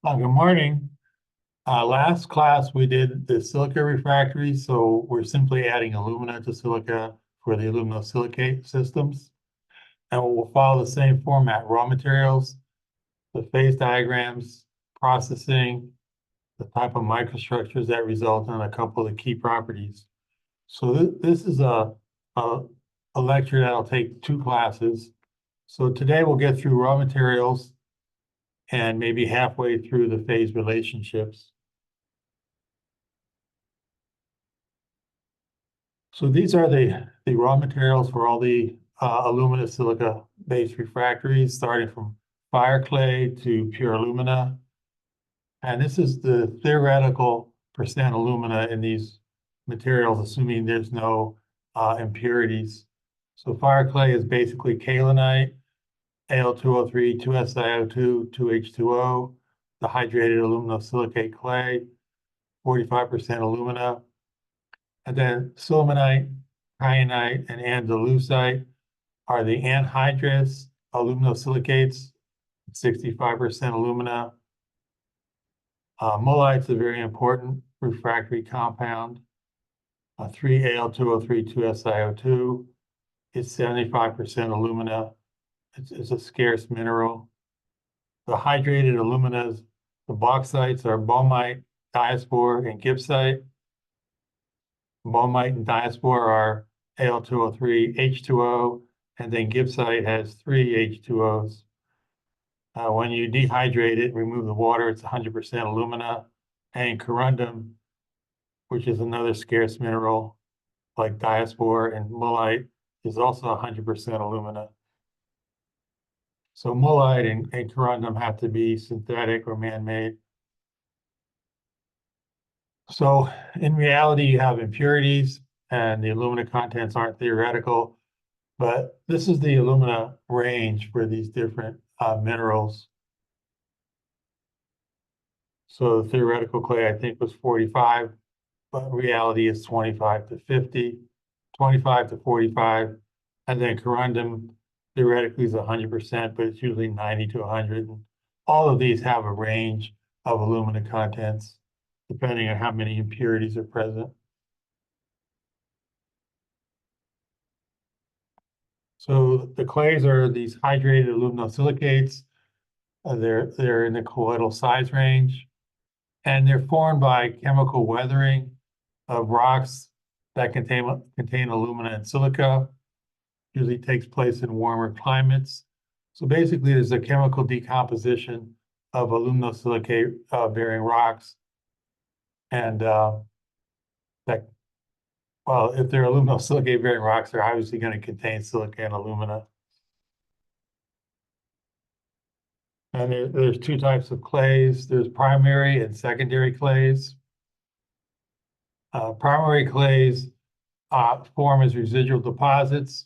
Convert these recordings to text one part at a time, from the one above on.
Good morning. Last class we did the silica refractory, so we're simply adding alumina to silica for the aluminosilicate systems. And we'll follow the same format: raw materials, the phase diagrams, processing, the type of microstructures that result in a couple of the key properties. So this is a, a lecture that'll take two classes. So today we'll get through raw materials and maybe halfway through the phase relationships. So these are the raw materials for all the alumina silica based refractories, starting from fire clay to pure alumina. And this is the theoretical percent alumina in these materials, assuming there's no impurities. So fire clay is basically kaolinite, Al2O3, 2SiO2, 2H2O, the hydrated aluminosilicate clay, 45% alumina. And then sillimanite, kyanite, and andalusite are the anhydrous aluminosilicates, 65% alumina. Mullite's a very important refractory compound, 3Al2O3, 2SiO2. It's 75% alumina. It's a scarce mineral. The hydrated aluminas, the bauxites are baumite, diaspore, and gibbsite. Baumite and diaspore are Al2O3, H2O, and then gibbsite has three H2Os. When you dehydrate it, remove the water, it's 100% alumina. And corundum, which is another scarce mineral like diaspore and mullite, is also 100% alumina. So mullite and corundum have to be synthetic or man-made. So in reality, you have impurities and the alumina contents aren't theoretical, but this is the alumina range for these different minerals. So the theoretical clay, I think, was 45, but reality is 25 to 50, 25 to 45. And then corundum theoretically is 100%, but it's usually 90 to 100. And all of these have a range of alumina contents, depending on how many impurities are present. So the clays are these hydrated aluminosilicates. They're in the colloidal size range, and they're formed by chemical weathering of rocks that contain alumina and silica. Usually takes place in warmer climates. So basically, there's a chemical decomposition of aluminosilicate bearing rocks, and that well, if they're aluminosilicate bearing rocks, they're obviously going to contain silica and alumina. And there's two types of clays. There's primary and secondary clays. Primary clays form as residual deposits,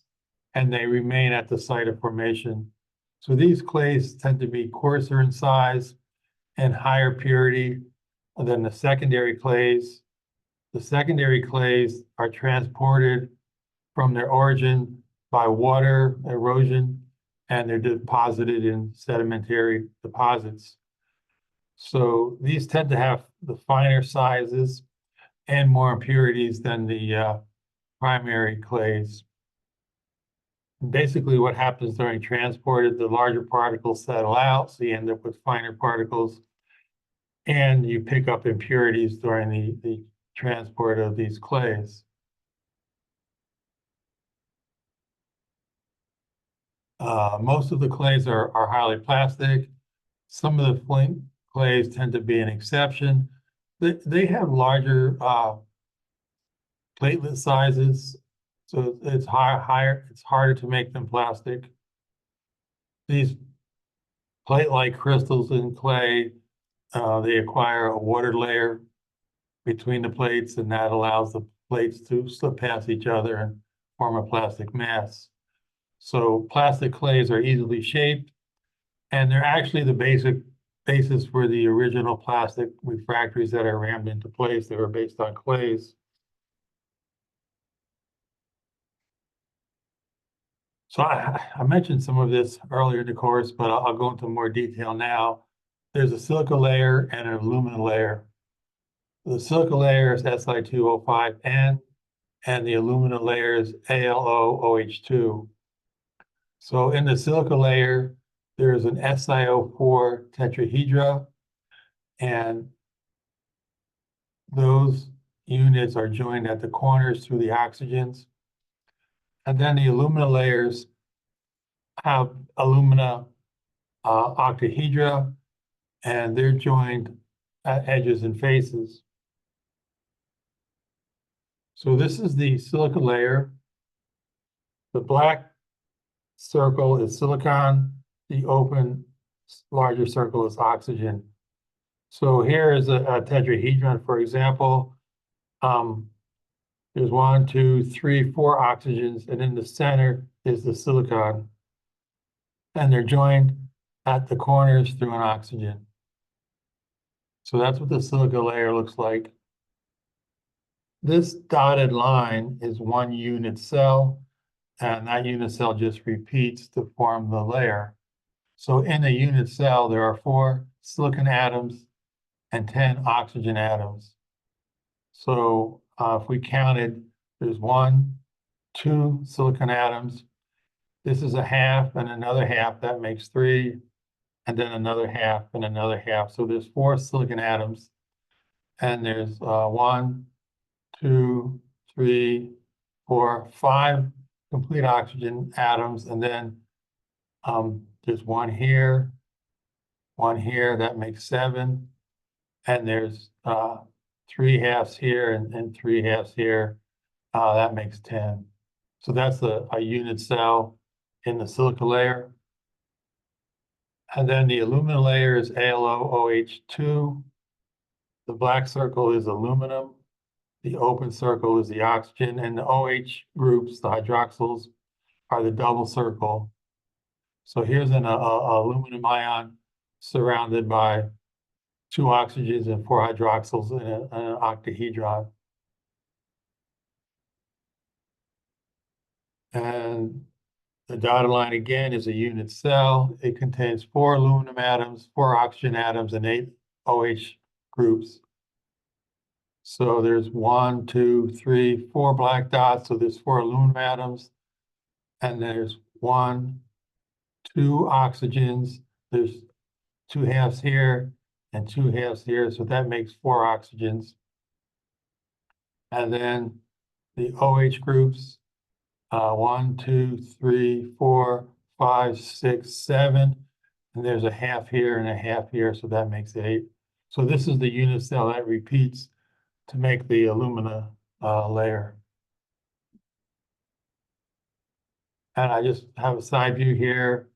and they remain at the site of formation. So these clays tend to be coarser in size and higher purity than the secondary clays. The secondary clays are transported from their origin by water erosion, and they're deposited in sedimentary deposits. So these tend to have the finer sizes and more impurities than the primary clays. And basically, what happens during transport is the larger particles settle out, so you end up with finer particles, and you pick up impurities during the transport of these clays. Most of the clays are highly plastic. Some of the flint clays tend to be an exception. They have larger platelet sizes, so it's higher. It's harder to make them plastic. These plate-like crystals in clay, they acquire a water layer between the plates, and that allows the plates to slip past each other and form a plastic mass. So plastic clays are easily shaped, and they're actually the basis for the original plastic refractories that are rammed into place. They were based on clays. So I mentioned some of this earlier in the course, but I'll go into more detail now. there's a silica layer and an alumina layer. The silica layer is Si2O5N, and the alumina layer is AlOOH2. So in the silica layer, there's an SiO4 tetrahedra, and those units are joined at the corners through the oxygens. And then the alumina layers have alumina octahedra, and they're joined at edges and faces. So this is the silica layer. The black circle is silicon. The open larger circle is oxygen. So here is a tetrahedron, for example. There's 1, 2, 3, 4 oxygens, and in the center is the silicon. And they're joined at the corners through an oxygen. So that's what the silica layer looks like. This dotted line is one unit cell, and that unit cell just repeats to form the layer. So in a unit cell, there are 4 silicon atoms and 10 oxygen atoms. So if we counted, there's 1, 2 silicon atoms. This is a half and another half, that makes 3, and then another half and another half. So there's 4 silicon atoms, and there's 1, 2, 3, 4, 5 complete oxygen atoms, and then there's 1 here, 1 here, that makes 7, and there's 3 halves here and 3 halves here, that makes 10. So that's a unit cell in the silica layer. And then the alumina layer is AlOOH2. The black circle is aluminum. The open circle is the oxygen, and the OH groups, the hydroxyls, are the double circle. So here's an aluminum ion surrounded by 2 oxygens and 4 hydroxyls in an octahedron. And the dotted line again is a unit cell. It contains 4 aluminum atoms, 4 oxygen atoms, and 8 OH groups. So there's 1, 2, 3, 4 black dots. So there's 4 aluminum atoms. And there's 1, 2 oxygens. There's 2 halves here and 2 halves here. So that makes 4 oxygens. And then the OH groups, 1, 2, 3, 4, 5, 6, 7. And there's a half here and a half here. So that makes 8. So this is the unit cell that repeats to make the alumina layer. And I just have a side view here.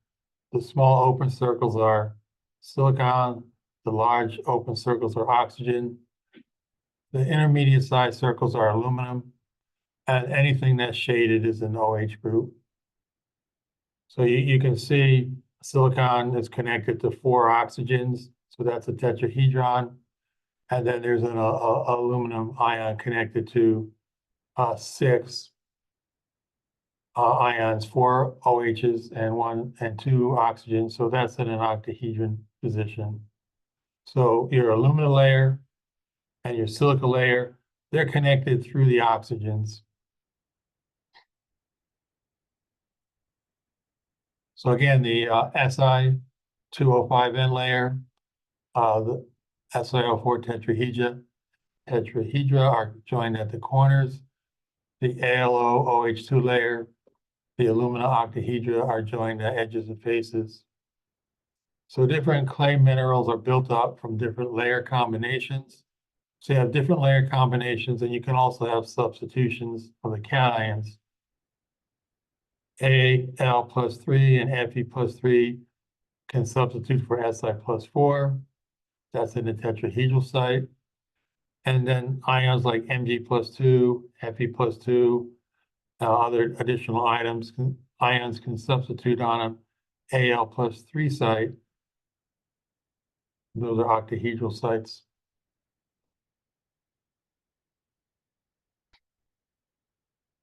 The small open circles are silicon. The large open circles are oxygen. The intermediate sized circles are aluminum. And anything that's shaded is an OH group. So you can see silicon is connected to 4 oxygens. So that's a tetrahedron. And then there's an aluminum ion connected to 6 ions, 4 OHs and 1 and 2 oxygens. So that's in an octahedron position. So your alumina layer and your silica layer, they're connected through the oxygens. So again, the Si2O5N layer, the SiO4 tetrahedra are joined at the corners. The AlOOH2 layer, the alumina octahedra are joined at edges and faces. So different clay minerals are built up from different layer combinations. So you have different layer combinations, and you can also have substitutions of the cations. Al plus 3 and Fe plus 3 can substitute for Si plus 4. That's in the tetrahedral site. And then ions like Mg plus 2, Fe plus 2, other additional ions can substitute on an Al plus 3 site. Those are octahedral sites.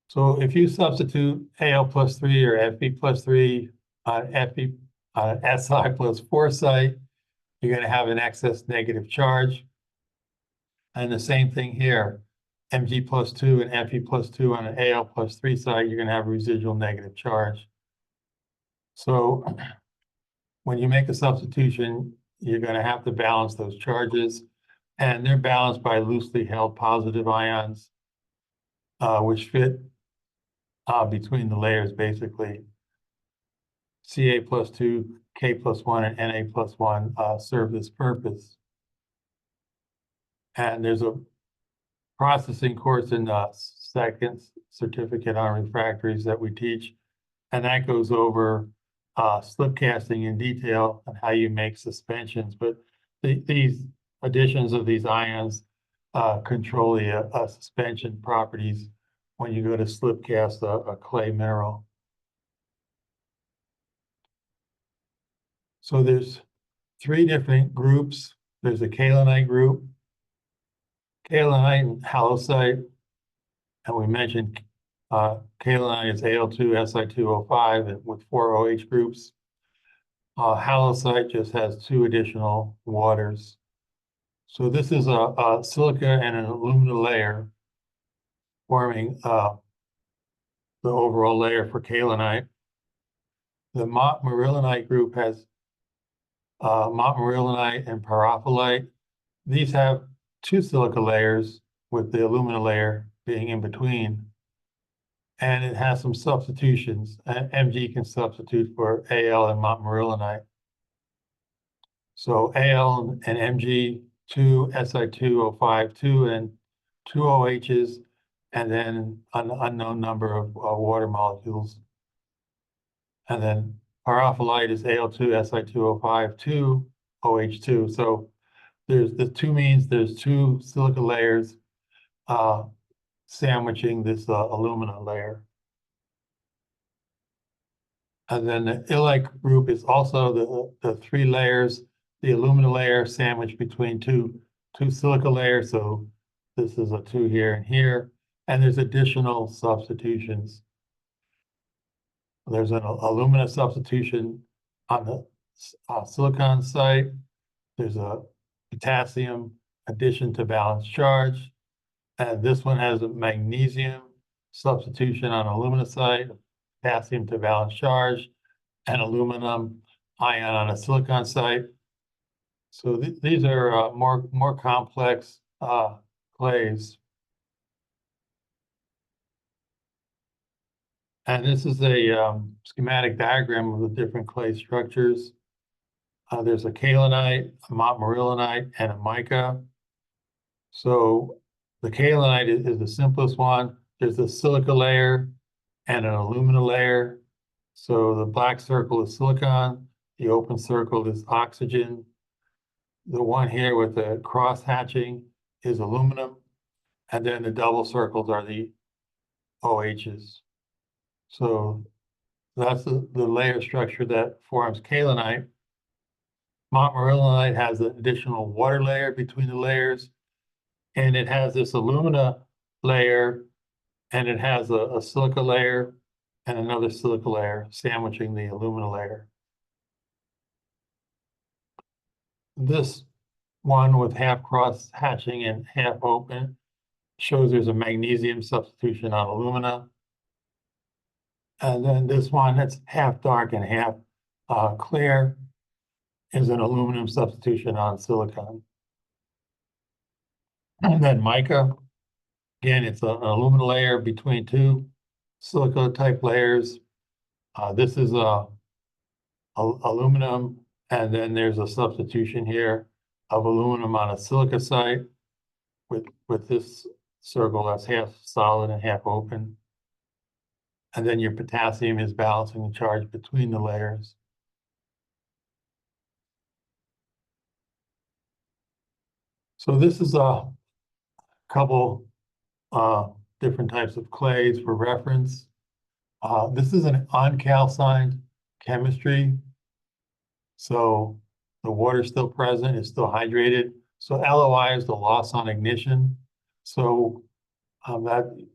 So if you substitute Al plus 3 or Fe plus 3 on Si plus 4 site, you're going to have an excess negative charge. And the same thing here, Mg plus 2 and Fe plus 2 on an Al plus 3 side, you're going to have a residual negative charge. So when you make a substitution, you're going to have to balance those charges, and they're balanced by loosely held positive ions, which fit between the layers, basically. Ca plus 2, K plus 1, and Na plus 1 serve this purpose. And there's a processing course in the second certificate on refractories that we teach, and that goes over slip casting in detail and how you make suspensions. But these additions of these ions control the suspension properties when you go to slip cast a clay mineral. So there's 3 different groups. There's a kaolinite group, kaolinite and halloysite, and we mentioned kaolinite is Al2Si2O5 and with 4 OH groups. Halloysite just has 2 additional waters. So this is a silica and an alumina layer forming the overall layer for kaolinite. The montmorillonite group has montmorillonite and paraphyllite. These have 2 silica layers with the alumina layer being in between. And it has some substitutions. Mg can substitute for Al and montmorillonite. So Al and Mg, 2 Si2O5, 2 and 2 OHs, and then an unknown number of water molecules. And then paraphyllite is Al2Si2O5, 2 OH2. So there's the 2 means there's 2 silica layers sandwiching this alumina layer. And then the illite group is also the 3 layers, the alumina layer sandwiched between two silica layers. So this is a 2 here and here, and there's additional substitutions. There's an alumina substitution on the silicon site. There's a potassium addition to balanced charge. And this one has a magnesium substitution on alumina site, potassium to balanced charge, and aluminum ion on a silicon site. So these are more complex clays. And this is a schematic diagram of the different clay structures. There's a kaolinite, a montmorillonite, and a mica. So the kaolinite is the simplest one. There's a silica layer and an alumina layer. So the black circle is silicon, the open circle is oxygen. The one here with the cross hatching is aluminum, and then the double circles are the OHs. So that's the layer structure that forms kaolinite. Montmorillonite has an additional water layer between the layers, and it has this alumina layer, and it has a silica layer and another silica layer sandwiching the alumina layer. This one with half cross hatching and half open shows there's a magnesium substitution on alumina. And then this one that's half dark and half clear is an aluminum substitution on silicon. And then mica, again, it's an alumina layer between 2 silica type layers. This is aluminum, and then there's a substitution here of aluminum on a silica site with this circle that's half solid and half open. And then your potassium is balancing the charge between the layers. So this is a couple different types of clays for reference. This is an uncalcined chemistry. So the water is still present, it's still hydrated. So LOI is the loss on ignition. So that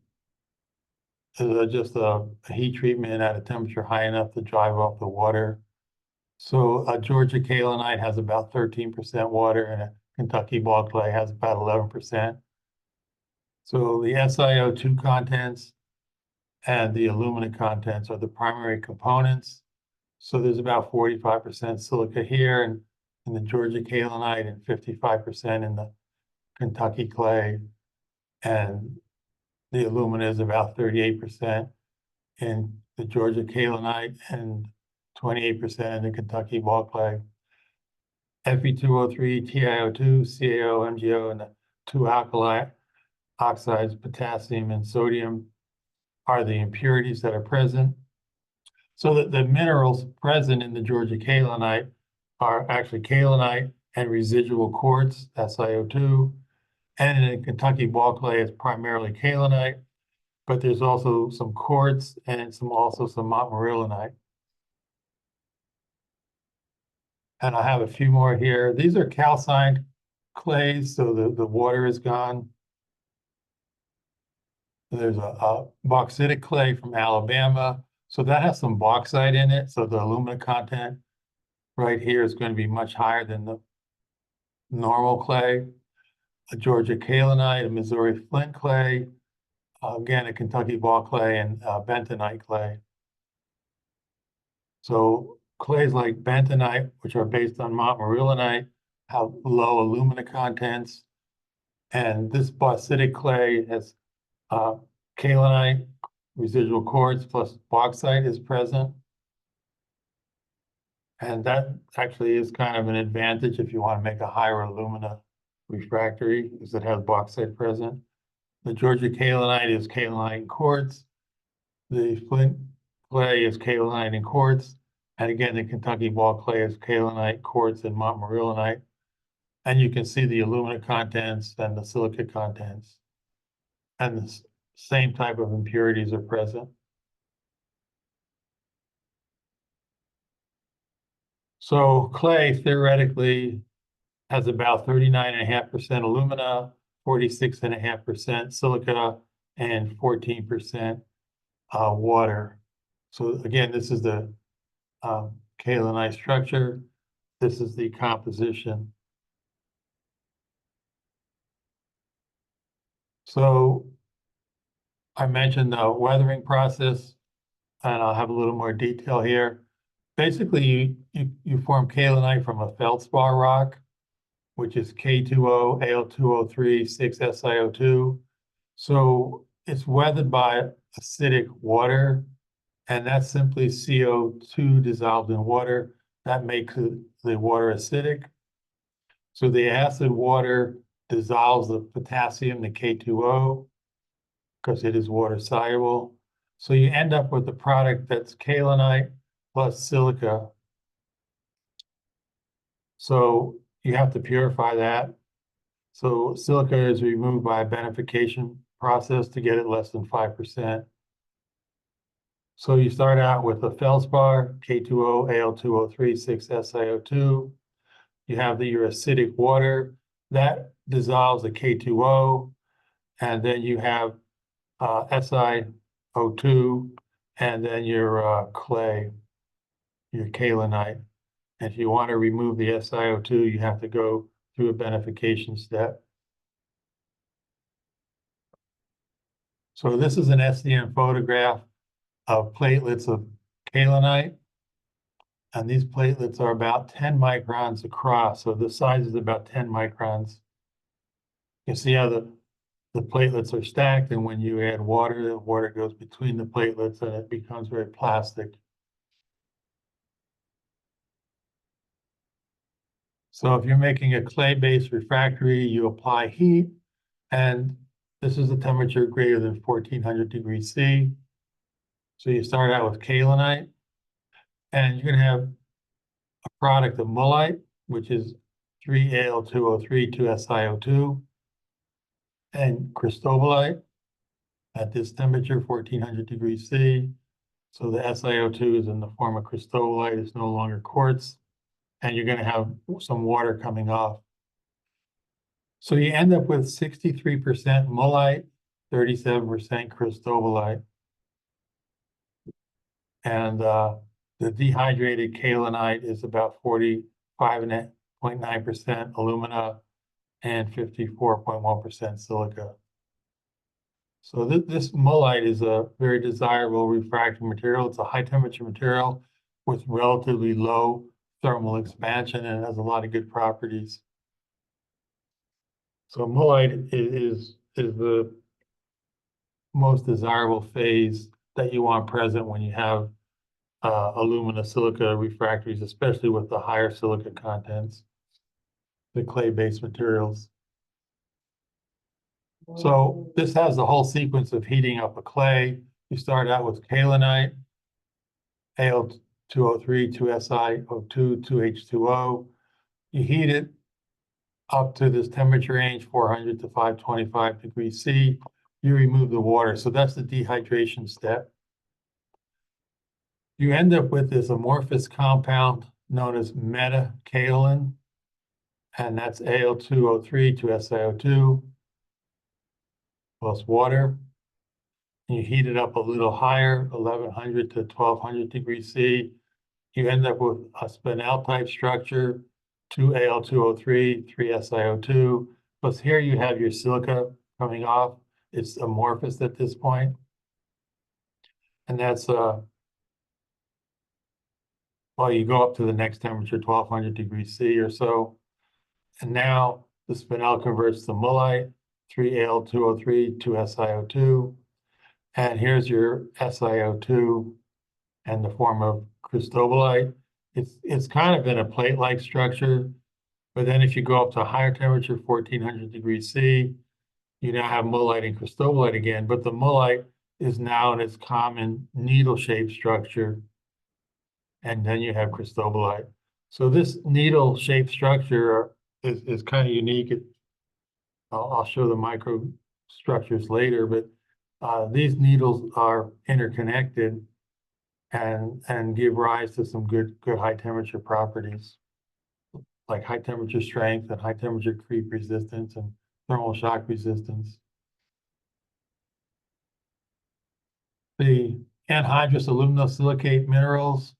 is just a heat treatment at a temperature high enough to drive off the water. So a Georgia kaolinite has about 13% water, and a Kentucky ball clay has about 11%. So the SiO2 contents and the alumina contents are the primary components. So there's about 45% silica here and in the Georgia kaolinite and 55% in the Kentucky clay. And the alumina is about 38% in the Georgia kaolinite and 28% in the Kentucky ball clay. Fe2O3, TiO2, CaO, MgO, and the two alkali oxides, potassium and sodium, are the impurities that are present. So that the minerals present in the Georgia kaolinite are actually kaolinite and residual quartz, SiO2. And in the Kentucky ball clay, it's primarily kaolinite, but there's also some quartz and also some montmorillonite. And I have a few more here. These are calcined clays, so the water is gone. There's a bauxitic clay from Alabama. So that has some bauxite in it. So the alumina content right here is going to be much higher than the normal clay. A Georgia kaolinite, a Missouri flint clay, again, a Kentucky ball clay, and bentonite clay. So clays like bentonite, which are based on montmorillonite, have low alumina contents. And this bauxitic clay has kaolinite, residual quartz plus bauxite is present. And that actually is kind of an advantage if you want to make a higher alumina refractory, because it has bauxite present. The Georgia kaolinite is kaolinite and quartz. The flint clay is kaolinite and quartz. And again, the Kentucky ball clay is kaolinite, quartz, and montmorillonite. And you can see the alumina contents and the silica contents. And the same type of impurities are present. So clay theoretically has about 39.5% alumina, 46.5% silica, and 14% water. So again, this is the kaolinite structure. This is the composition. So I mentioned the weathering process, and I'll have a little more detail here. Basically, you form kaolinite from a feldspar rock, which is K2O, Al2O3, 6SiO2. So it's weathered by acidic water, and that's simply CO2 dissolved in water. That makes the water acidic. So the acid water dissolves the potassium, the K2O, because it is water soluble. So you end up with a product that's kaolinite plus silica. So you have to purify that. So silica is removed by a beneficiation process to get it less than 5%. So you start out with a feldspar, K2O, Al2O3, 6SiO2. You have your acidic water that dissolves the K2O, and then you have SiO2, and then your clay, your kaolinite. And if you want to remove the SiO2, you have to go through a beneficiation step. So this is an SDM photograph of platelets of kaolinite. And these platelets are about 10 microns across. So the size is about 10 microns. You see how the platelets are stacked, and when you add water, the water goes between the platelets and it becomes very plastic. So if you're making a clay-based refractory, you apply heat, and this is a temperature greater than 1400 degrees C. So you start out with kaolinite, and you're going to have a product of mullite, which is 3Al2O3, 2SiO2, and cristobalite at this temperature, 1400 degrees C. So the SiO2 is in the form of cristobalite, it's no longer quartz, and you're going to have some water coming off. So you end up with 63% mullite, 37% cristobalite. And The dehydrated kaolinite is about 45.9% alumina and 54.1% silica. So this mullite is a very desirable refractory material. It's a high temperature material with relatively low thermal expansion, and it has a lot of good properties. So mullite is the most desirable phase that you want present when you have alumina silica refractories, especially with the higher silica contents, the clay-based materials. So this has the whole sequence of heating up a clay. You start out with kaolinite, Al2O3, 2SiO2, 2H2O. You heat it up to this temperature range, 400 to 525 degrees C. You remove the water. So that's the dehydration step. You end up with this amorphous compound known as metakaolin, and that's Al2O3 to SiO2 plus water. You heat it up a little higher, 1100 to 1200 degrees C. You end up with a spinel type structure, 2Al2O3, 3SiO2, plus here you have your silica coming off. It's amorphous at this point. And that's, well, you go up to the next temperature, 1200 degrees C or so. And now the spinel converts to mullite, 3Al2O3, 2SiO2. And here's your SiO2 and the form of cristobalite. It's kind of in a plate-like structure, but then if you go up to a higher temperature, 1400 degrees C, you now have mullite and cristobalite again, but the mullite is now in its common needle-shaped structure, and then you have cristobalite. So this needle-shaped structure is kind of unique. I'll show the microstructures later, but these needles are interconnected and give rise to some good high temperature properties, like high temperature strength and high temperature creep resistance and thermal shock resistance. The anhydrous aluminosilicate minerals,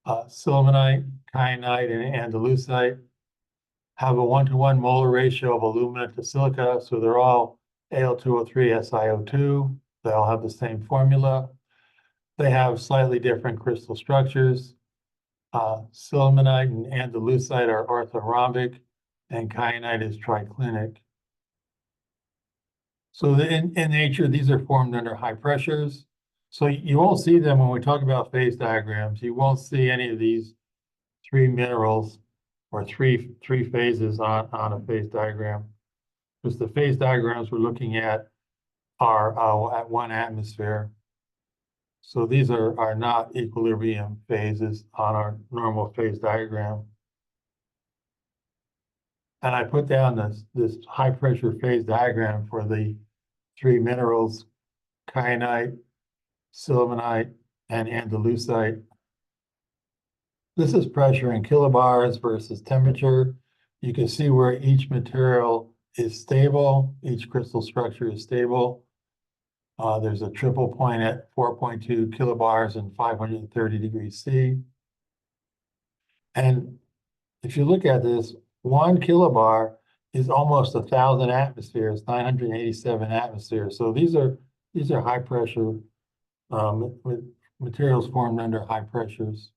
sillimanite, kyanite, and andalusite, have a 1-to-1 molar ratio of alumina to silica, so they're all Al2O3 SiO2. They all have the same formula. They have slightly different crystal structures. Sillimanite and andalusite are orthorhombic, and kyanite is triclinic. So in nature, these are formed under high pressures. So you won't see them when we talk about phase diagrams. You won't see any of these three minerals or three phases on a phase diagram, because the phase diagrams we're looking at are at 1 atmosphere. So these are not equilibrium phases on our normal phase diagram. And I put down this high pressure phase diagram for the three minerals, kyanite, sillimanite, and andalusite. This is pressure in kilobars versus temperature. You can see where each material is stable, each crystal structure is stable. There's a triple point at 4.2 kilobars and 530 degrees C. And if you look at this, 1 kilobar is almost 1,000 atmospheres, 987 atmospheres. So these are high pressure materials formed under high pressures.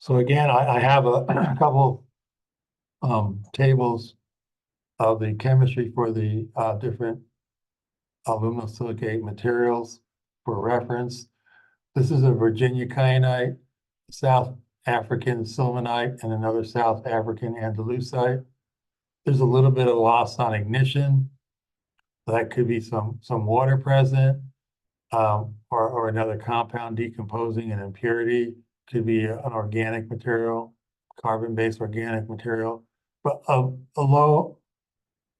So again, I have a couple tables of the chemistry for the different aluminosilicate materials for reference. This is a Virginia kyanite, South African sillimanite, and another South African andalusite. There's a little bit of loss on ignition. That could be some water present, or another compound decomposing an impurity. Could be an organic material, carbon-based organic material, but a low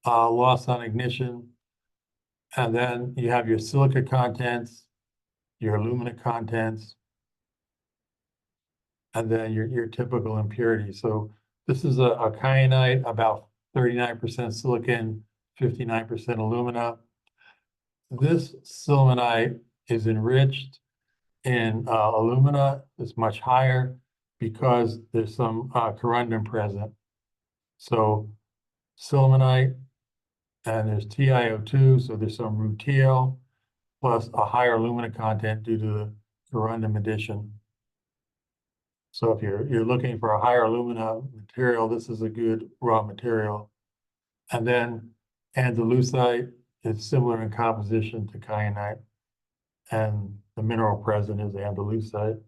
loss on ignition. And then you have your silica contents, your alumina contents, and then your typical impurity. So this is a kyanite, about 39% silicon, 59% alumina. this sillimanite is enriched in alumina. It's much higher because there's some corundum present. So sillimanite, and there's TiO2, so there's some rutile, plus a higher alumina content due to the corundum addition. So if you're looking for a higher alumina material, this is a good raw material. And then andalusite is similar in composition to kyanite, and the mineral present is andalusite.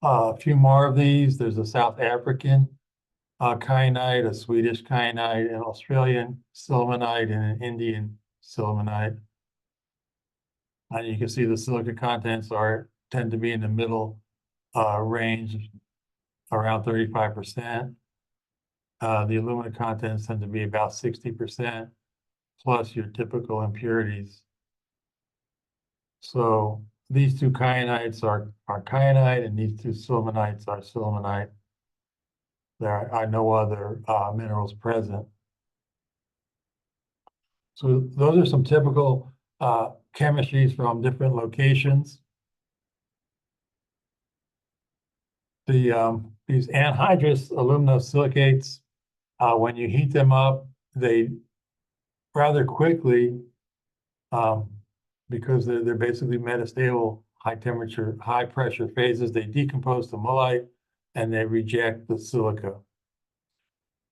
A few more of these. There's a South African kyanite, a Swedish kyanite, an Australian sillimanite, and an Indian sillimanite. And you can see the silica contents tend to be in the middle range, around 35%. The alumina contents tend to be about 60%, plus your typical impurities. So these two kyanites are kyanite, and these two sillimanites are sillimanite. There are no other minerals present. So those are some typical chemistries from different locations. These anhydrous aluminosilicates, when you heat them up, they rather quickly, because they're basically metastable, high temperature, high pressure phases, they decompose to mullite and they reject the silica.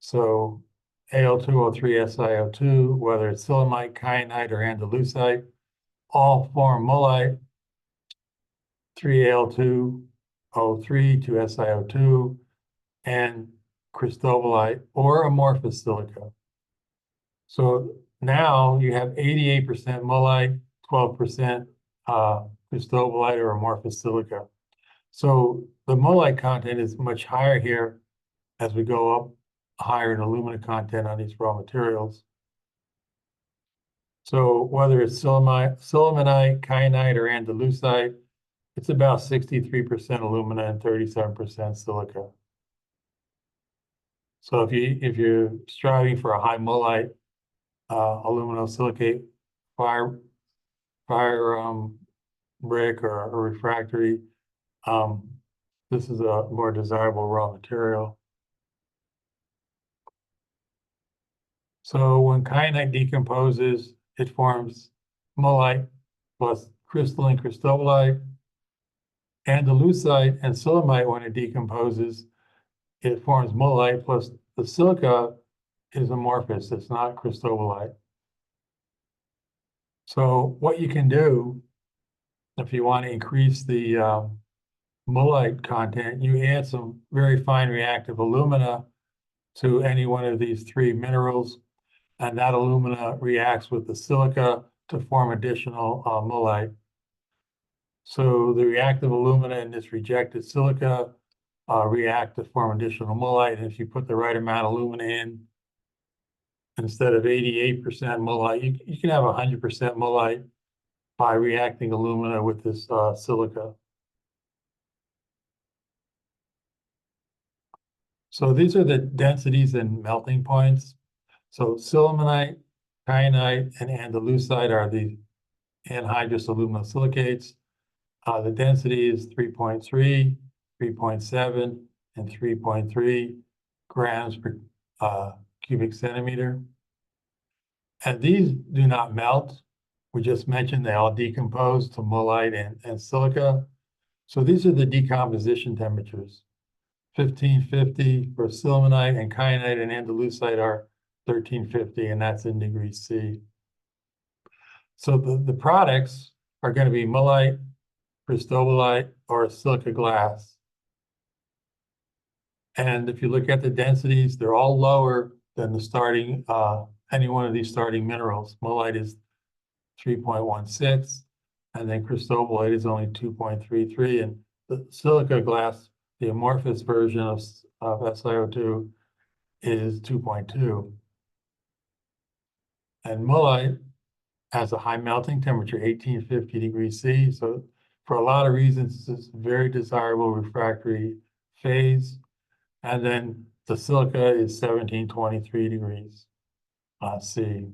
So Al2O3 whether it's sillimite, kyanite, or andalusite, all form mullite, 3Al2O3, 2SiO2, and cristobalite or amorphous silica. So now you have 88% mullite, 12% cristobalite or amorphous silica. So the mullite content is much higher here as we go up higher in alumina content on these raw materials. So whether it's sillimanite, kyanite, or andalusite, it's about 63% alumina and 37% silica. So if you're striving for a high mullite aluminosilicate fire brick or refractory, this is a more desirable raw material. So when kyanite decomposes, it forms mullite plus crystalline cristobalite. Andalusite and sillimite, when it decomposes, it forms mullite plus the silica is amorphous. It's not cristobalite. So what you can do if you want to increase the mullite content, you add some very fine reactive alumina to any one of these three minerals, and that alumina reacts with the silica to form additional mullite. So the reactive alumina and this rejected silica react to form additional mullite. And if you put the right amount of alumina in, instead of 88% mullite, you can have 100% mullite by reacting alumina with this silica. So these are the densities and melting points. So sillimanite, kyanite, and andalusite are the anhydrous aluminosilicates. The density is 3.3, 3.7, and 3.3 grams per cubic centimeter. And these do not melt. We just mentioned they all decompose to mullite and silica. So these are the decomposition temperatures. 1550 for sillimanite, and kyanite and andalusite are 1350, and that's in degrees C. So the products are going to be mullite, cristobalite, or silica glass. And if you look at the densities, they're all lower than the starting, any one of these starting minerals. Mullite is 3.16, and then cristobalite is only 2.33, and the silica glass, the amorphous version of SiO2, is 2.2. And mullite has a high melting temperature, 1850 degrees C. So for a lot of reasons, it's a very desirable refractory phase. And then the silica is 1723 degrees. C.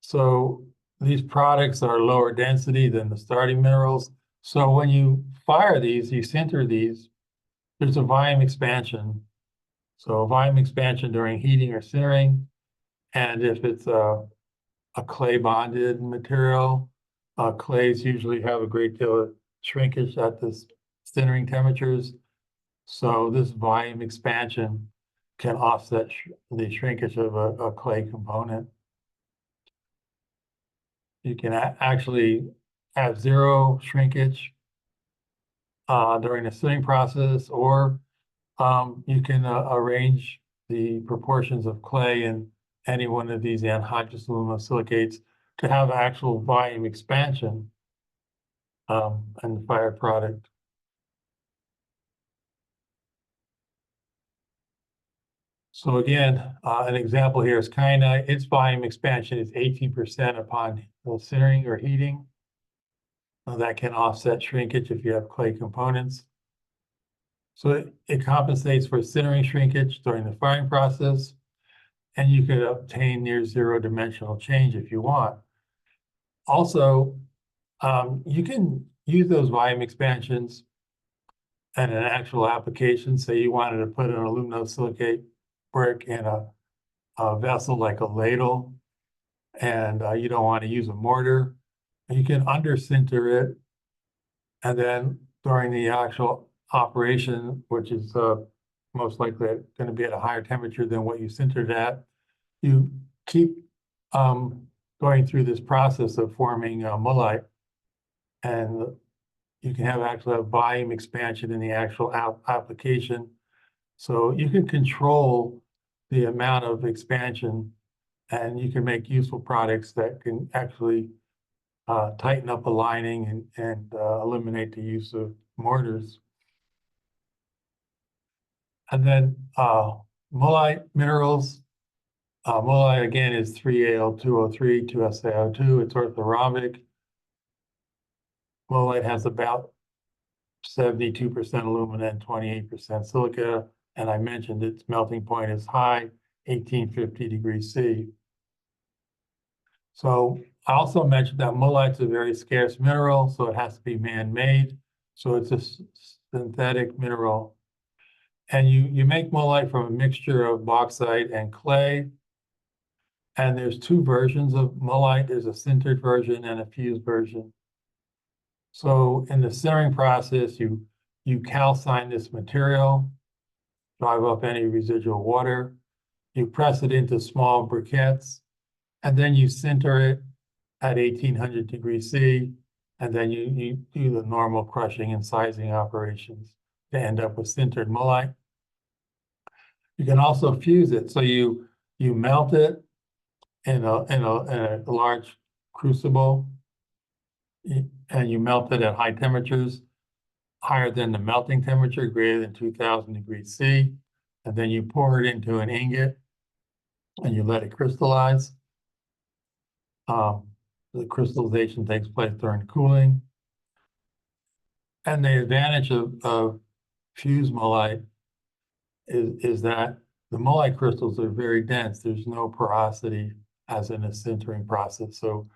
So these products are lower density than the starting minerals. So when you fire these, you sinter these, there's a volume expansion. So volume expansion during heating or sintering. And if it's a clay bonded material, clays usually have a great deal of shrinkage at the sintering temperatures. So this volume expansion can offset the shrinkage of a clay component. You can actually have zero shrinkage during the sintering process, or you can arrange the proportions of clay in any one of these anhydrous aluminosilicates to have actual volume expansion in the fired product. So again, an example here is kyanite. Its volume expansion is 18% upon sintering or heating. That can offset shrinkage if you have clay components. So it compensates for sintering shrinkage during the firing process, and you could obtain near zero dimensional change if you want. Also, you can use those volume expansions in an actual application. Say you wanted to put an aluminosilicate brick in a vessel like a ladle, and you don't want to use a mortar. You can under sinter it, and then during the actual operation, which is most likely going to be at a higher temperature than what you sintered at, you keep going through this process of forming mullite, and you can actually have volume expansion in the actual application. So you can control the amount of expansion, and you can make useful products that can actually tighten up a lining and eliminate the use of mortars. And then mullite minerals. Mullite again is 3Al2O3, 2SaO2. It's orthorhombic. Mullite has about 72% alumina and 28% silica. And I mentioned its melting point is high, 1850 degrees C. So I also mentioned that mullite's a very scarce mineral, so it has to be man-made. So it's a synthetic mineral. And you make mullite from a mixture of bauxite and clay. And there's two versions of mullite. There's a sintered version and a fused version. So in the sintering process, you calcine this material, drive up any residual water, you press it into small briquettes, and then you sinter it at 1800 degrees C, and then you do the normal crushing and sizing operations to end up with sintered mullite. You can also fuse it, so you melt it in a large crucible, and you melt it at high temperatures, higher than the melting temperature, greater than 2000 degrees C, and then you pour it into an ingot and you let it crystallize. The crystallization takes place during cooling. And the advantage of fused mullite is that the mullite crystals are very dense. There's no porosity as in a sintering process. So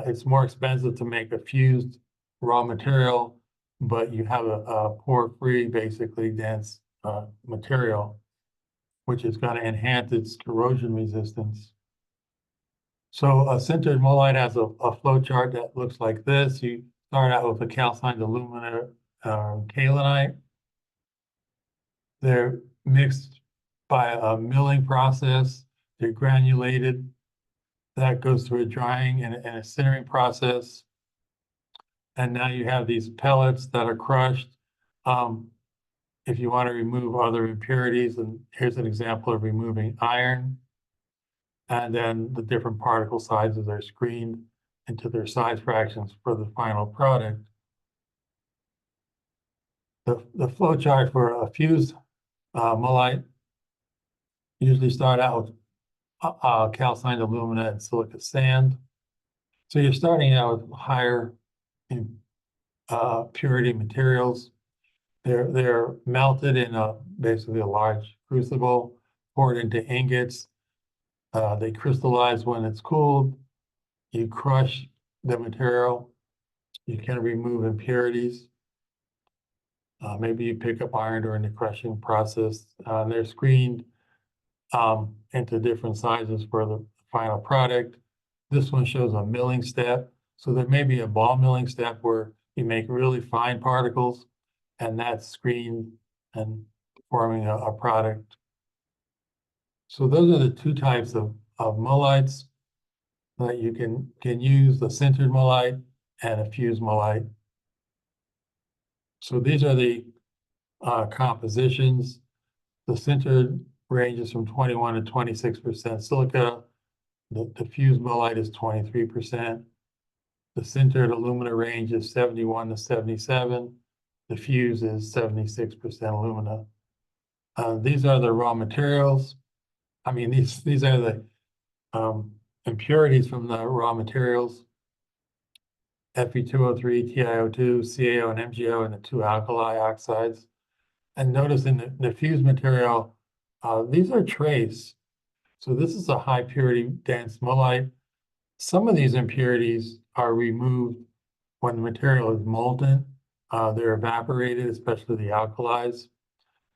it's more expensive to make a fused raw material, but you have a pore-free, basically dense material, which is going to enhance its corrosion resistance. So a sintered mullite has a flow chart that looks like this. You start out with a calcined alumina kaolinite. They're mixed by a milling process. They're granulated. That goes through a drying and a sintering process. And now you have these pellets that are crushed. If you want to remove other impurities, and here's an example of removing iron. And then the different particle sizes are screened into their size fractions for the final product. The flow chart for a fused mullite usually start out with calcined alumina and silica sand. So you're starting out with higher purity materials. They're melted in basically a large crucible. poured into ingots. They crystallize when it's cooled. You crush the material. You can remove impurities. Maybe you pick up iron during the crushing process. They're screened into different sizes for the final product. This one shows a milling step. So there may be a ball milling step where you make really fine particles, and that's screened and forming a product. So those are the two types of mullite that you can use, the sintered mullite and a fused mullite. So these are the compositions. The sintered ranges from 21 to 26% silica. The fused mullite is 23%. The sintered alumina range is 71 to 77. The fused is 76% alumina. These are the raw materials. I mean, these are the impurities from the raw materials. Fe2O3, TiO2, CaO, and MgO, and the two alkali oxides. And notice in the fused material, these are trace. So this is a high purity dense mullite. Some of these impurities are removed when the material is molten. They're evaporated, especially the alkalis.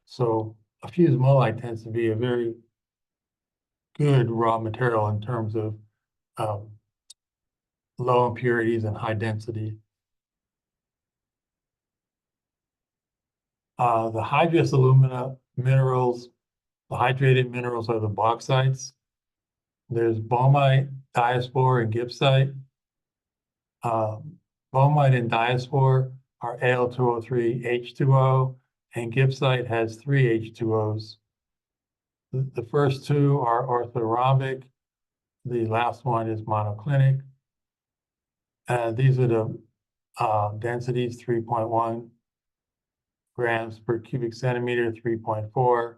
So a fused mullite tends to be a very good raw material in terms of low impurities and high density. The hydrous alumina minerals, the hydrated minerals are the bauxites. There's baumite, diaspore, and gibbsite. Baumite and diaspore are Al2O3 H2O, and gibbsite has three H2Os. The first two are orthorhombic. The last one is monoclinic. These are the densities, 3.1 grams per cubic centimeter, 3.4.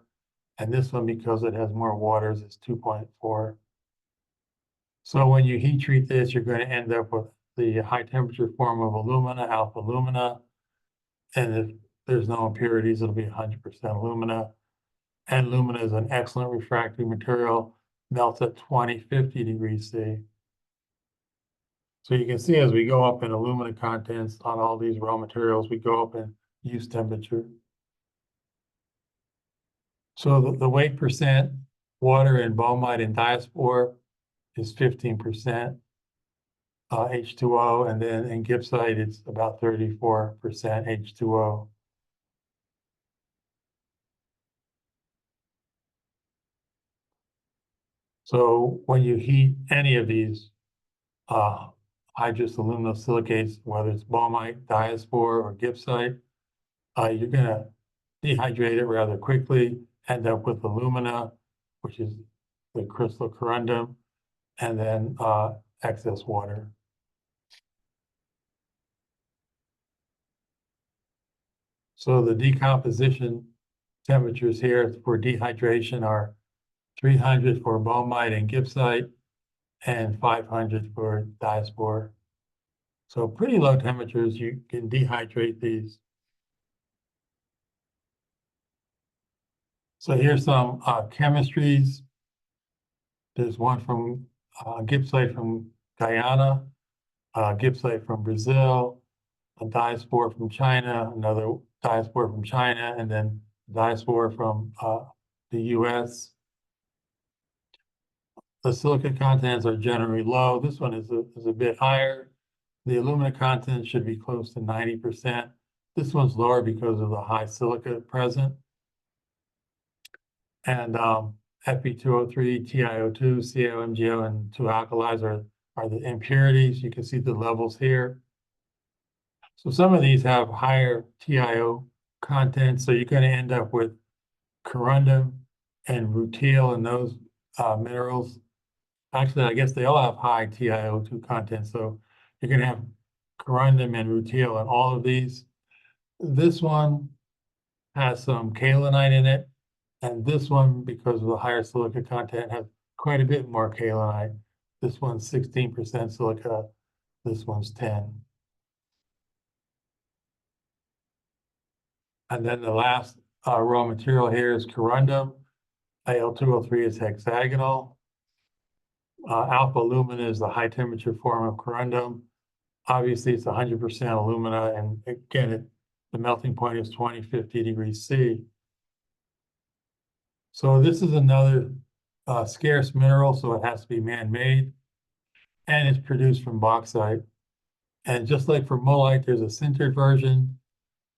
And this one, because it has more waters, is 2.4. So when you heat treat this, you're going to end up with the high temperature form of alumina, alpha alumina. And if there's no impurities, it'll be 100% alumina. And alumina is an excellent refractory material, melts at 20, 50 degrees C. So you can see as we go up in alumina contents on all these raw materials, we go up in use temperature. So the weight percent, water and baumite and diaspore is 15% H2O, and then in gibbsite, it's about 34% H2O. So when you heat any of these hydrous aluminosilicates, whether it's baumite, diaspore, or gibbsite, you're going to dehydrate it rather quickly, end up with alumina, which is the crystal corundum, and then excess water. So the decomposition temperatures here for dehydration are 300 for baumite and gibbsite, and 500 for diaspore. So pretty low temperatures, you can dehydrate these. So here's some chemistries. There's one from gibbsite from Guyana, gibbsite from Brazil, a diaspore from China, another diaspore from China, and then diaspore from the US. The silica contents are generally low. This one is a bit higher. The alumina content should be close to 90%. This one's lower because of the high silica present. And Fe2O3, TiO2, CaO, MgO, and two alkalis are the impurities. You can see the levels here. So some of these have higher TiO content, so you're going to end up with corundum and rutile and those minerals. Actually, I guess they all have high TiO2 content, so you're going to have corundum and rutile in all of these. This one has some kaolinite in it, and this one, because of the higher silica content, has quite a bit more kaolinite. This one's 16% silica, this one's 10. And then the last raw material here is corundum. Al2O3 is hexagonal. Alpha alumina is the high temperature form of corundum. Obviously, it's 100% alumina, and again, the melting point is 2050 degrees C. So this is another scarce mineral, so it has to be man-made, and it's produced from bauxite. And just like for mullite, there's a sintered version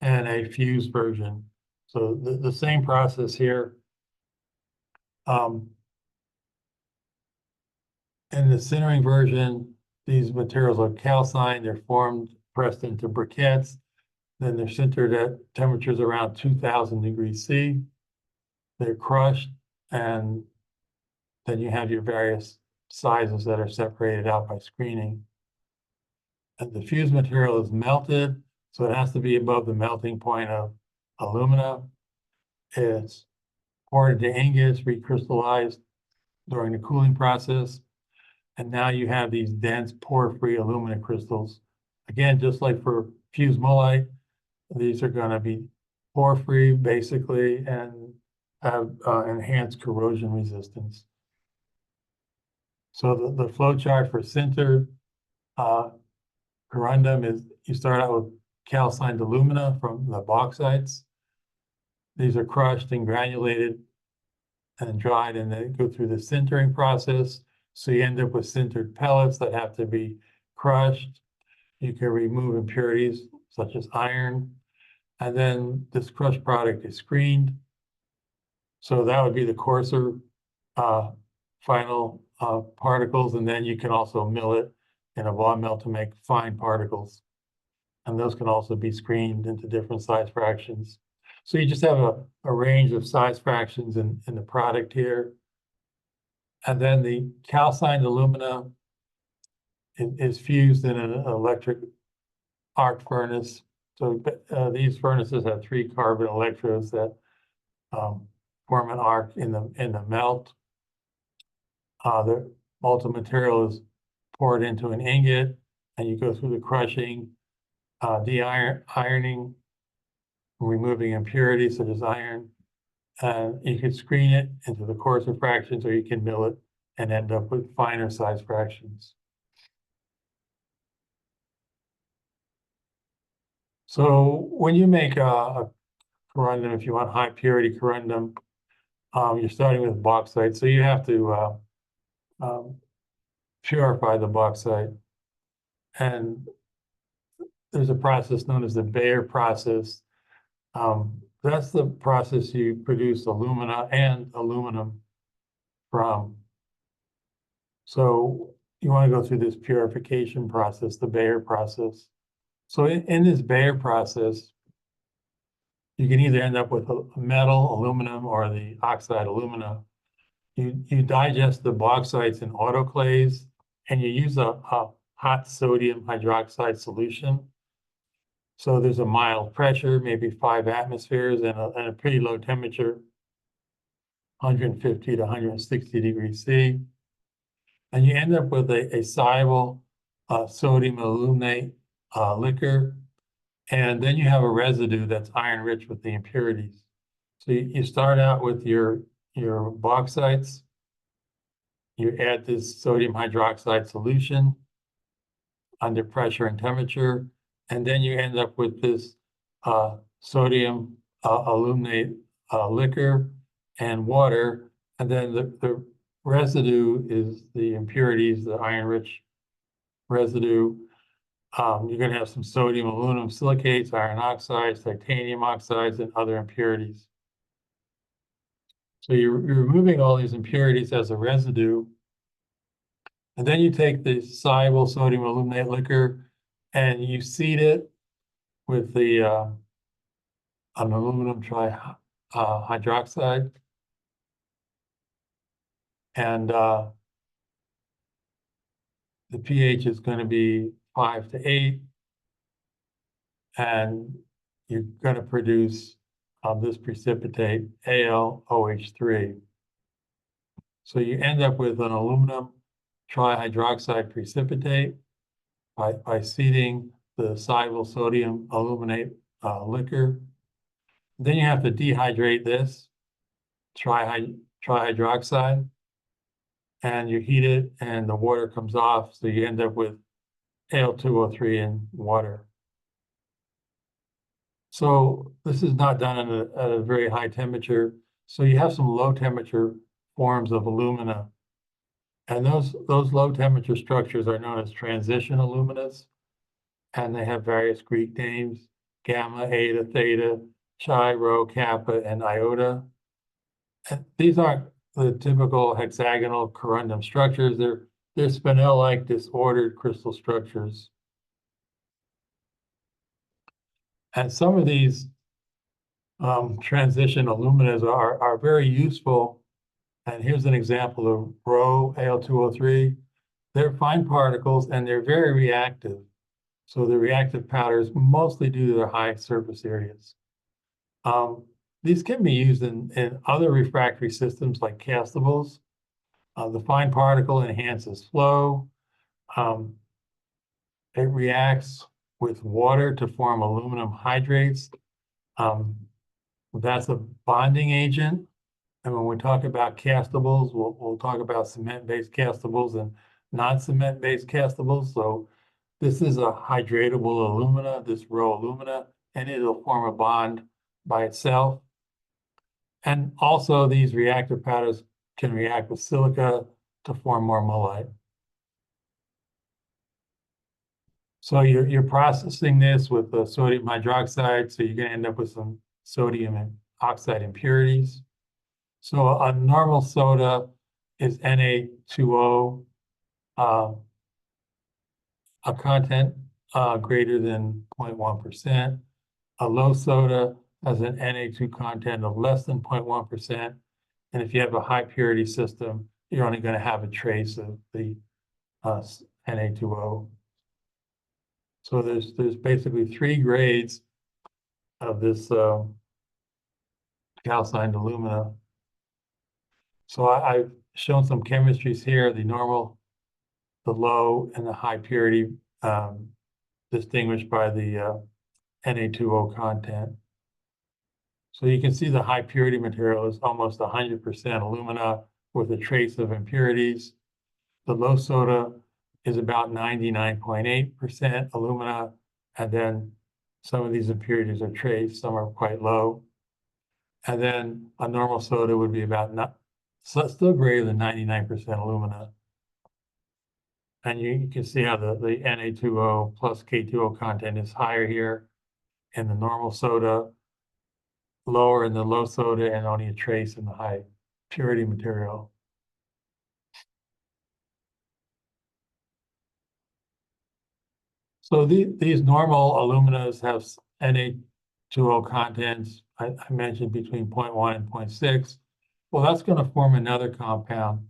and a fused version. So the same process here. In the sintering version, these materials are calcined, they're formed, pressed into briquettes, then they're sintered at temperatures around 2000 degrees C. They're crushed, and then you have your various sizes that are separated out by screening. And the fused material is melted, so it has to be above the melting point of alumina. It's poured into ingots, recrystallized during the cooling process. And now you have these dense pore-free alumina crystals. Again, just like for fused mullite, these are going to be pore-free basically and have enhanced corrosion resistance. So the flow chart for sintered corundum is you start out with calcined alumina from the bauxites. These are crushed and granulated and dried, and then go through the sintering process. So you end up with sintered pellets that have to be crushed. You can remove impurities such as iron, and then this crushed product is screened. So that would be the coarser final particles, and then you can also mill it in a ball mill to make fine particles. And those can also be screened into different size fractions. So you just have a range of size fractions in the product here. And then the calcined alumina is fused in an electric arc furnace. So these furnaces have 3 carbon electrodes that form an arc in the melt. The molten material is poured into an ingot, and you go through the crushing, de-ironing, removing impurities such as iron. And you can screen it into the coarser fractions, or you can mill it and end up with finer size fractions. So when you make a corundum, if you want high purity corundum, you're starting with bauxite. So you have to purify the bauxite. And there's a process known as the Bayer process. That's the process you produce alumina and aluminum from. So you want to go through this purification process, the Bayer process. So in this Bayer process, you can either end up with a metal, aluminum, or the oxide alumina. You digest the bauxites in autoclaves, and you use a hot sodium hydroxide solution. So there's a mild pressure, maybe 5 atmospheres, and a pretty low temperature, 150 to 160 degrees C. And you end up with a soluble sodium aluminate liquor. And then you have a residue that's iron-rich with the impurities. So you start out with your bauxites. You add this sodium hydroxide solution under pressure and temperature, and then you end up with this sodium aluminate liquor and water, and then the residue is the impurities, the iron-rich residue. You're going to have some sodium aluminum silicates, iron oxides, titanium oxides, and other impurities. So you're removing all these impurities as a residue. And then you take the soluble sodium aluminate liquor and you seed it with the an aluminum trihydroxide. And the pH is going to be 5 to 8. And you're going to produce this precipitate, AlOH3. So you end up with an aluminum trihydroxide precipitate by seeding the soluble sodium aluminate liquor. Then you have to dehydrate this trihydroxide, and you heat it and the water comes off, so you end up with Al2O3 in water. So this is not done at a very high temperature. So you have some low temperature forms of alumina. And those low temperature structures are known as transition aluminas. And they have various Greek names: gamma, eta, theta, chi, rho, kappa, and iota. And these aren't the typical hexagonal corundum structures. They're spinel-like disordered crystal structures. And some of these transition aluminas are very useful. And here's an example of rho Al2O3. They're fine particles and they're very reactive. So the reactive powder is mostly due to their high surface areas. These can be used in other refractory systems like castables. The fine particle enhances flow. It reacts with water to form aluminum hydrates. That's a bonding agent. And when we talk about castables, we'll talk about cement-based castables and non-cement-based castables. So this is a hydratable alumina, this rho alumina, and it'll form a bond by itself. And also these reactive powders can react with silica to form more mullite. So you're processing this with the sodium hydroxide, so you're going to end up with some sodium and oxide impurities. So a normal soda is Na2O, a content greater than 0.1%. A low soda has an Na2 content of less than 0.1%. And if you have a high purity system, you're only going to have a trace of the Na2O. So there's basically three grades of this calcined alumina. So I've shown some chemistries here: the normal, the low, and the high purity, distinguished by the Na2O content. So you can see the high purity material is almost 100% alumina with a trace of impurities. The low soda is about 99.8% alumina, and then some of these impurities are traced, some are quite low. And then a normal soda would be about still greater than 99% alumina. And you can see how the Na2O plus K2O content is higher here in the normal soda, lower in the low soda, and only a trace in the high purity material. So these normal aluminas have Na2O contents, I mentioned, between 0.1 and 0.6. Well, that's going to form another compound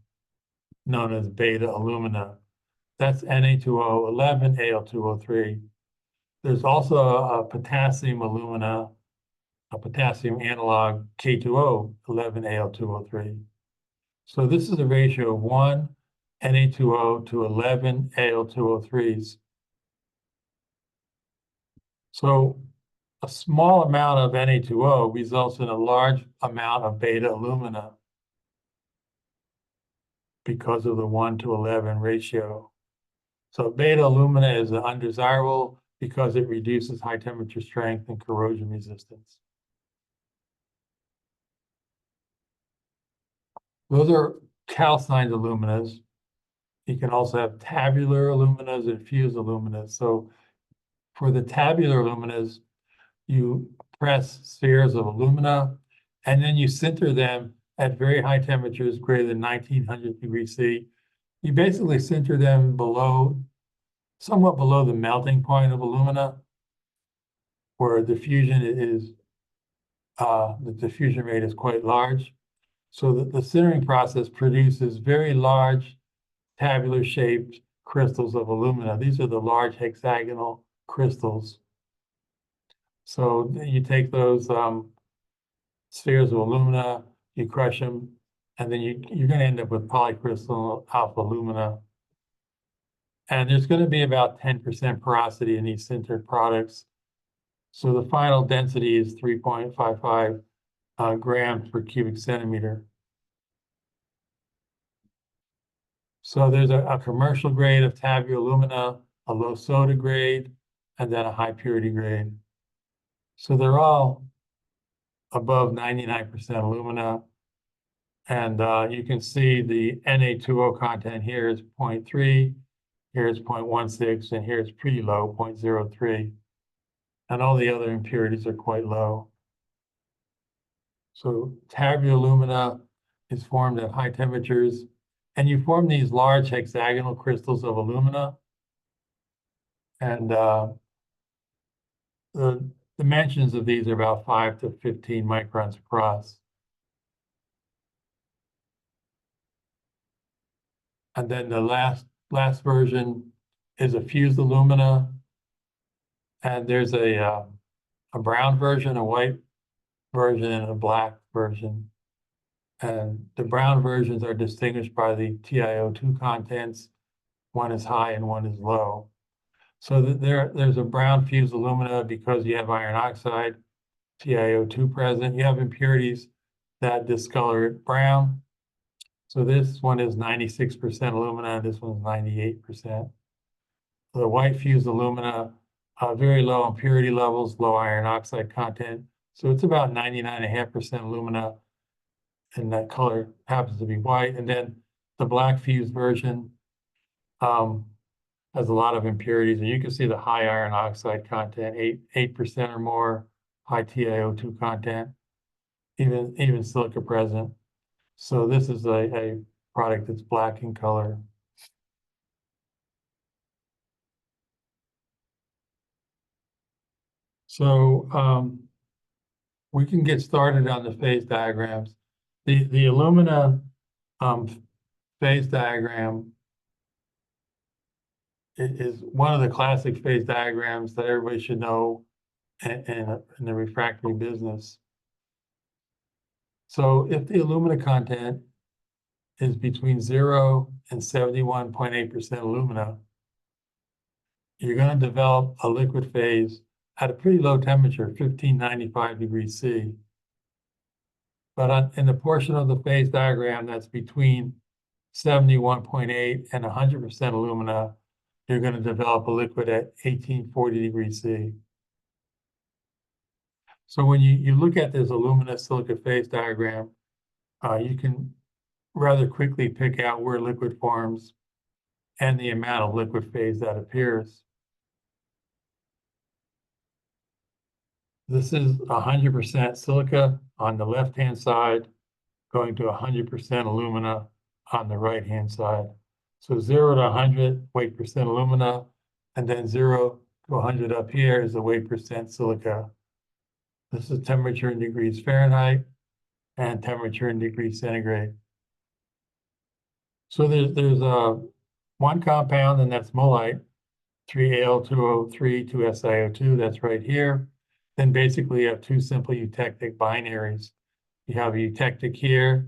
known as beta alumina. That's Na2O 11 Al2O3. There's also a potassium alumina, a potassium analog K2O 11 Al2O3. So this is a ratio of 1 Na2O to 11 Al2O3s. So a small amount of Na2O results in a large amount of beta alumina because of the 1 to 11 ratio. So beta alumina is undesirable because it reduces high temperature strength and corrosion resistance. Those are calcined aluminas. You can also have tabular aluminas and fused aluminas. So for the tabular aluminas, you press spheres of alumina, and then you sinter them at very high temperatures, greater than 1900 degrees C. You basically sinter them somewhat below the melting point of alumina, where the diffusion rate is quite large. So the sintering process produces very large tabular shaped crystals of alumina. These are the large hexagonal crystals. So you take those spheres of alumina, you crush them, and then you're going to end up with polycrystalline alpha alumina. And there's going to be about 10% porosity in these sintered products. So the final density is 3.55 grams per cubic centimeter. So there's a commercial grade of tabular alumina, a low soda grade, and then a high purity grade. So they're all above 99% alumina. And you can see the Na2O content here is 0.3, here is 0.16, and here it's pretty low, 0.03. And all the other impurities are quite low. So tabular alumina is formed at high temperatures, and you form these large hexagonal crystals of alumina. And the dimensions of these are about 5 to 15 microns across. And then the last version is a fused alumina, and there's a brown version, a white version, and a black version. And the brown versions are distinguished by the TiO2 contents. One is high and one is low. So there's a brown fused alumina because you have iron oxide, TiO2 present. You have impurities that discolor it brown. So this one is 96% alumina, this one's 98%. The white fused alumina, very low impurity levels, low iron oxide content. So it's about 99.5% alumina, and that color happens to be white. And then the black fused version has a lot of impurities, and you can see the high iron oxide content, 8% or more, high TiO2 content, even silica present. So this is a product that's black in color. So we can get started on the phase diagrams. The alumina phase diagram is one of the classic phase diagrams that everybody should know in the refractory business. So if the alumina content is between 0 and 71.8% alumina, you're going to develop a liquid phase at a pretty low temperature, 1595 degrees C. But in the portion of the phase diagram that's between 71.8 and 100% alumina, you're going to develop a liquid at 1840 degrees C. So when you look at this alumina silica phase diagram, you can rather quickly pick out where liquid forms and the amount of liquid phase that appears. This is 100% silica on the left-hand side, going to 100% alumina on the right-hand side. So 0 to 100 weight percent alumina, and then 0 to 100 up here is the weight percent silica. This is temperature in degrees Fahrenheit and temperature in degrees centigrade. So there's one compound, and that's mullite, 3Al2O3, 2SiO2, that's right here. Then basically you have two simple eutectic binaries. You have a eutectic here,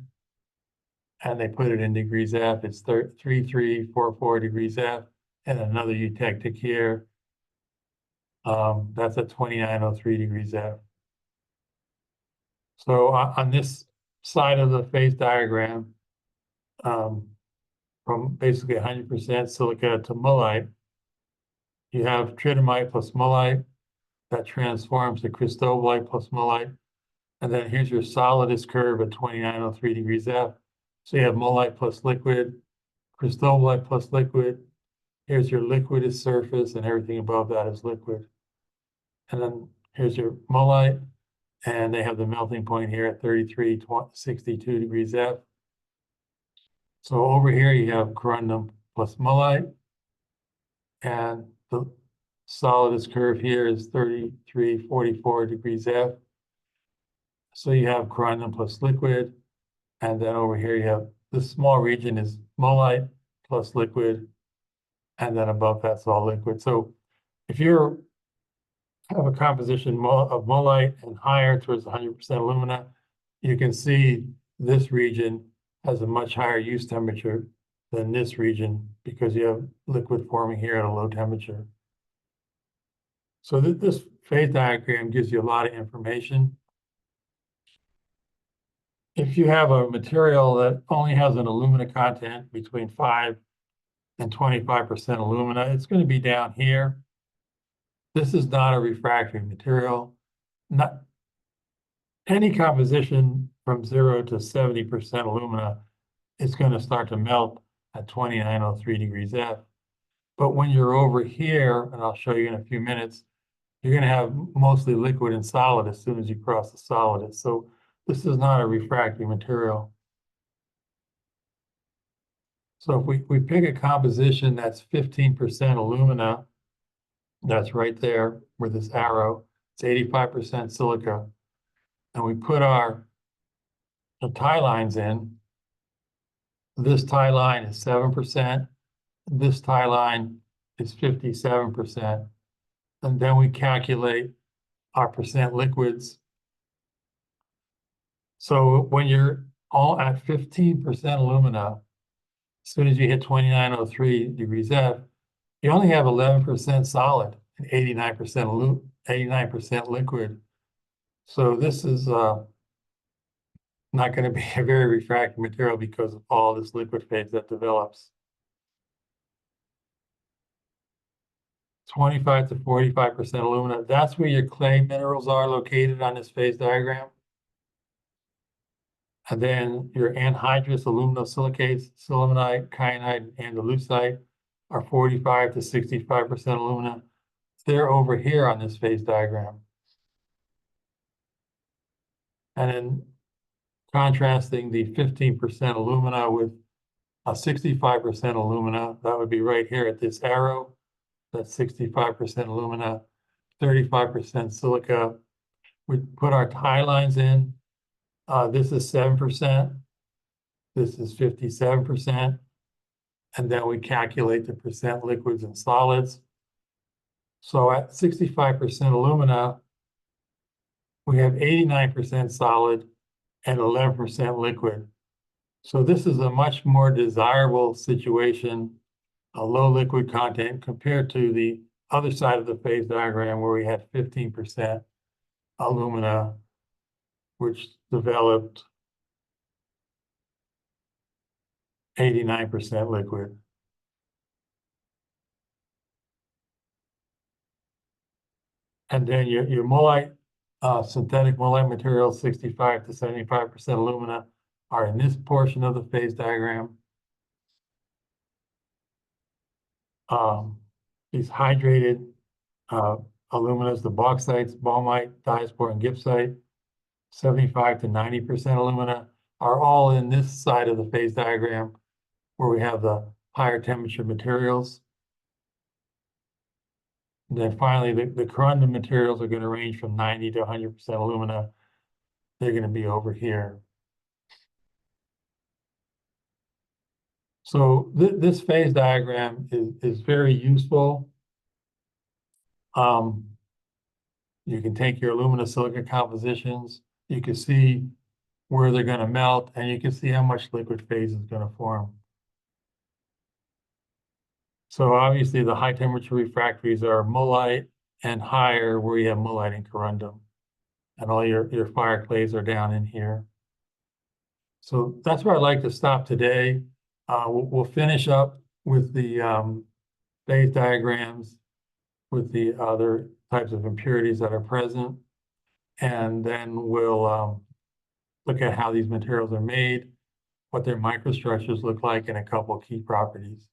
and they put it in degrees F. It's 3344 degrees F, and another eutectic here. That's at 2903 degrees F. So on this side of the phase diagram, from basically 100% silica to mullite, you have tridymite plus mullite that transforms to cristobalite plus mullite. And then here's your solidus curve at 2903 degrees F. So you have mullite plus liquid, cristobalite plus liquid. Here's your liquidous surface, and everything above that is liquid. And then here's your mullite, and they have the melting point here at 3362 degrees F. So over here you have corundum plus mullite, and the solidus curve here is 3344 degrees F. So you have corundum plus liquid, and then over here you have this small region is mullite plus liquid, and then above that's all liquid. So if you have a composition of mullite and higher towards 100% alumina, you can see this region has a much higher use temperature than this region because you have liquid forming here at a low temperature. So this phase diagram gives you a lot of information. If you have a material that only has an alumina content between 5 and 25% alumina. It's going to be down here. This is not a refractory material. Not any composition from 0 to 70% alumina is going to start to melt at 2903 degrees F. But when you're over here, and I'll show you in a few minutes, you're going to have mostly liquid and solid as soon as you cross the solid. So this is not a refractory material. So if we pick a composition that's 15% alumina, that's right there with this arrow, it's 85% silica, and we put the tie lines in, this tie line is 7%, this tie line is 57%, and then we calculate our percent liquids. So when you're all at 15% alumina, as soon as you hit 2903 degrees F, you only have 11% solid and 89% liquid. So this is not going to be a very refractory material because of all this liquid phase that develops. 25 to 45% alumina, that's where your clay minerals are located on this phase diagram. And then your anhydrous aluminosilicates, sillimanite, kyanite, and andalusite are 45 to 65% alumina. They're over here on this phase diagram. And then contrasting the 15% alumina with a 65% alumina, that would be right here at this arrow. That's 65% alumina, 35% silica. We put our tie lines in. This is 7%. This is 57%. And then we calculate the percent liquids and solids. So at 65% alumina, we have 89% solid and 11% liquid. So this is a much more desirable situation, a low liquid content compared to the other side of the phase diagram where we had 15% alumina, which developed 89% liquid. And then your mullite, synthetic mullite materials, 65 to 75% alumina, are in this portion of the phase diagram. These hydrated aluminas, the bauxites, baumite, diaspore, and gibbsite, 75 to 90% alumina, are all in this side of the phase diagram where we have the higher temperature materials. And then finally, the corundum materials are going to range from 90 to 100% alumina. They're going to be over here. So this phase diagram is very useful. You can take your aluminosilicate compositions, you can see where they're going to melt, and you can see how much liquid phase is going to form. So obviously the high temperature refractories are mullite and higher where you have mullite and corundum. And all your fire clays are down in here. So that's where I'd like to stop today. We'll finish up with the phase diagrams with the other types of impurities that are present. And then we'll look at how these materials are made, what their microstructures look like, and a couple of key properties.